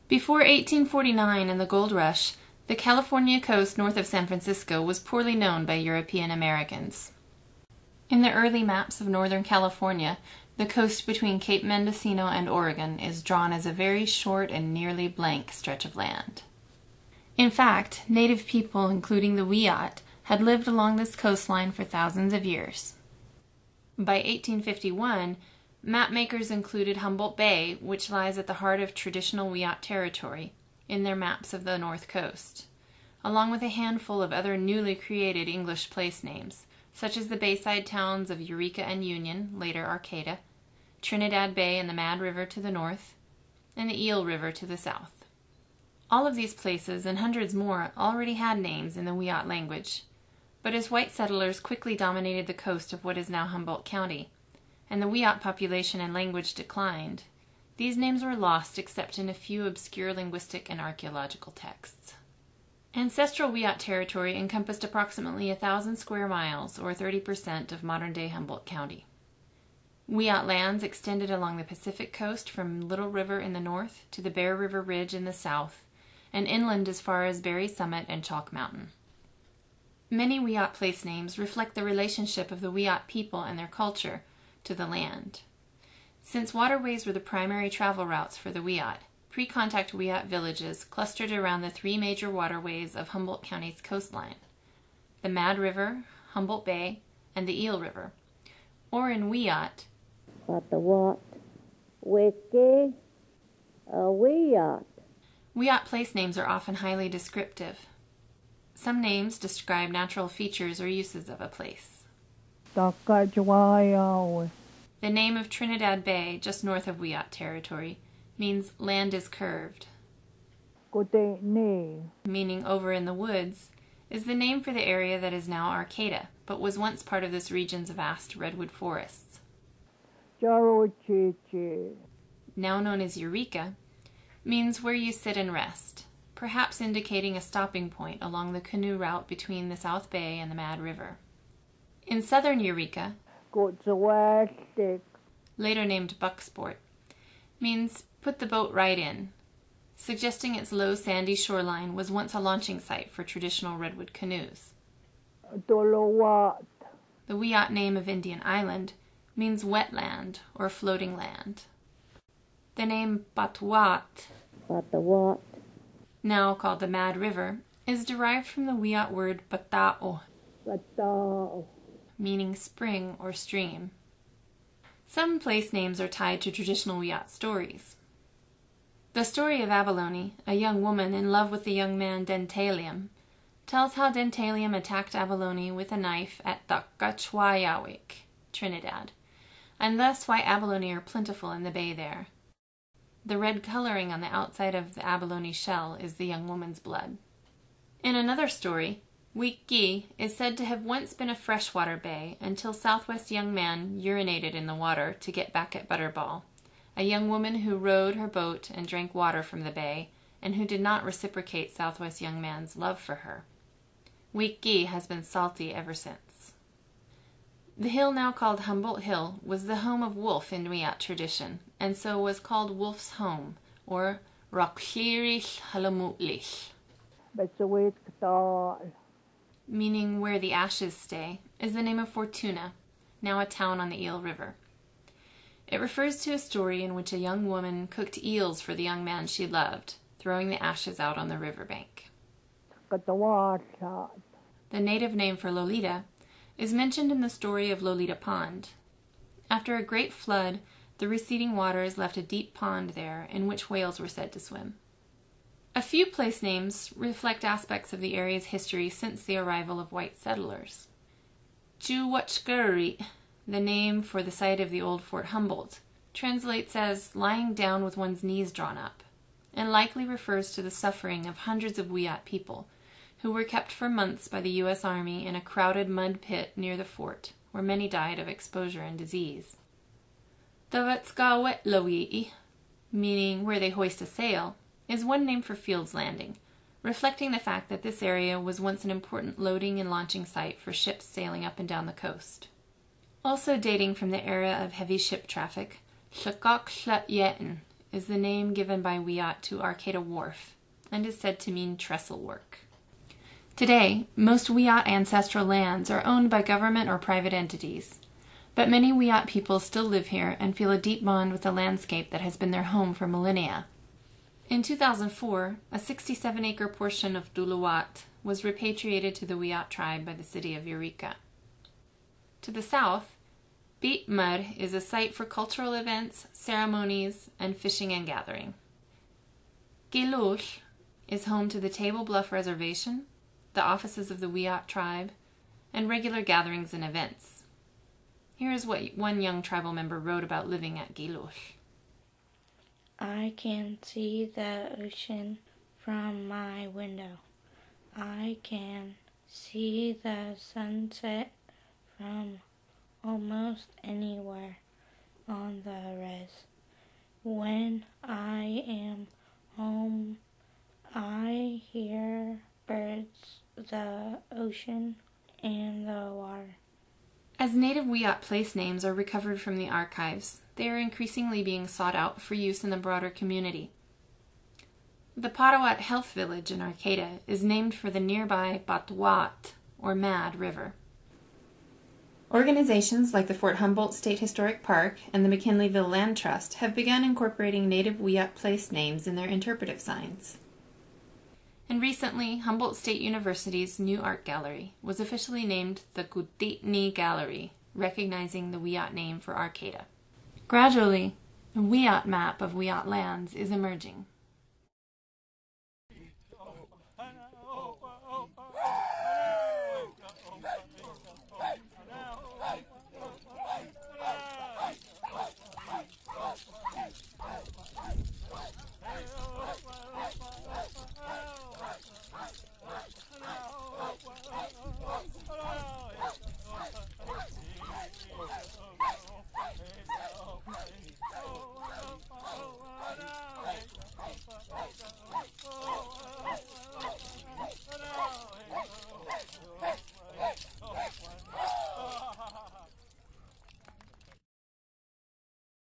Before 1849 and the gold rush, the California coast north of San Francisco was poorly known by European Americans. In the early maps of Northern California, the coast between Cape Mendocino and Oregon is drawn as a very short and nearly blank stretch of land. In fact, native people, including the wiyot, had lived along this coastline for thousands of years. By 1851, mapmakers included Humboldt Bay, which lies at the heart of traditional wiyot territory, in their maps of the north coast, along with a handful of other newly created English place names, such as the bayside towns of Eureka and Union, later Arcata, Trinidad Bay and the Mad River to the north, and the Eel River to the south. All of these places and hundreds more already had names in the wiyot language, but as white settlers quickly dominated the coast of what is now Humboldt County, and the wiyot population and language declined, these names were lost except in a few obscure linguistic and archaeological texts. Ancestral wiyot territory encompassed approximately 1,000 square miles, or 30% of modern-day Humboldt County. Wiyot lands extended along the Pacific coast from Little River in the north to the Bear River Ridge in the south, and inland as far as Berry Summit and Chalk Mountain. Many wiyot place names reflect the relationship of the wiyot people and their culture to the land. Since waterways were the primary travel routes for the wiyot, pre-contact wiyot villages clustered around the three major waterways of Humboldt County's coastline: the Mad River, Humboldt Bay, and the Eel River, or in wiyot, wiyot. Wiyot place names are often highly descriptive. Some names describe natural features or uses of a place. The name of Trinidad Bay, just north of wiyot territory, means land is curved. Meaning over in the woods, is the name for the area that is now Arcata, but was once part of this region's vast redwood forests. Now known as Eureka, means where you sit and rest, perhaps indicating a stopping point along the canoe route between the South Bay and the Mad River. In southern Eureka, later named Bucksport, means put the boat right in, suggesting its low sandy shoreline was once a launching site for traditional redwood canoes. The wiyot name of Indian Island means wetland or floating land. The name Batwat, now called the Mad River, is derived from the wiyot word batao, meaning spring or stream. Some place names are tied to traditional wiyot stories. The story of Abalone, a young woman in love with the young man Dentalium, tells how Dentalium attacked Abalone with a knife at Takachwayawik, Trinidad, and thus why abalone are plentiful in the bay there. The red coloring on the outside of the abalone shell is the young woman's blood. In another story, Wiki is said to have once been a freshwater bay until Southwest young man urinated in the water to get back at Butterball, a young woman who rowed her boat and drank water from the bay, and who did not reciprocate Southwest young man's love for her. Wiki has been salty ever since. The hill now called Humboldt Hill was the home of Wolf in wiyot tradition, and so was called Wolf's Home, or Rockshirich Halamutlich, meaning where the ashes stay, is the name of Fortuna, now a town on the Eel River. It refers to a story in which a young woman cooked eels for the young man she loved, throwing the ashes out on the riverbank. The native name for Lolita is mentioned in the story of Lolita Pond. After a great flood, the receding waters left a deep pond there in which whales were said to swim. A few place names reflect aspects of the area's history since the arrival of white settlers. Juwachguri, the name for the site of the old Fort Humboldt, translates as lying down with one's knees drawn up, and likely refers to the suffering of hundreds of wiyot people who were kept for months by the U.S. Army in a crowded mud pit near the fort, where many died of exposure and disease. Tawetskawetlawi'i, meaning where they hoist a sail, is one name for Fields Landing, reflecting the fact that this area was once an important loading and launching site for ships sailing up and down the coast. Also dating from the era of heavy ship traffic, Llgok is the name given by wiyot to Arcata Wharf, and is said to mean trestle work. Today, most wiyot ancestral lands are owned by government or private entities, but many wiyot people still live here and feel a deep bond with the landscape that has been their home for millennia. In 2004, a 67-acre portion of Duluwat was repatriated to the wiyot tribe by the city of Eureka. To the south, Beatmud is a site for cultural events, ceremonies, and fishing and gathering. Gilush is home to the Table Bluff Reservation, the offices of the wiyot tribe, and regular gatherings and events. Here is what one young tribal member wrote about living at Gilush. I can see the ocean from my window. I can see the sunset from almost anywhere on the res. When I am home, I hear birds, the ocean, and the water. As native wiyot place names are recovered from the archives, they are increasingly being sought out for use in the broader community. The Parawat Health Village in Arcata is named for the nearby Batwat, or Mad, River. Organizations like the Fort Humboldt State Historic Park and the McKinleyville Land Trust have begun incorporating native wiyot place names in their interpretive signs. And recently, Humboldt State University's new art gallery was officially named the Kutitni Gallery, recognizing the wiyot name for Arcata. Gradually, a wiyot map of wiyot lands is emerging.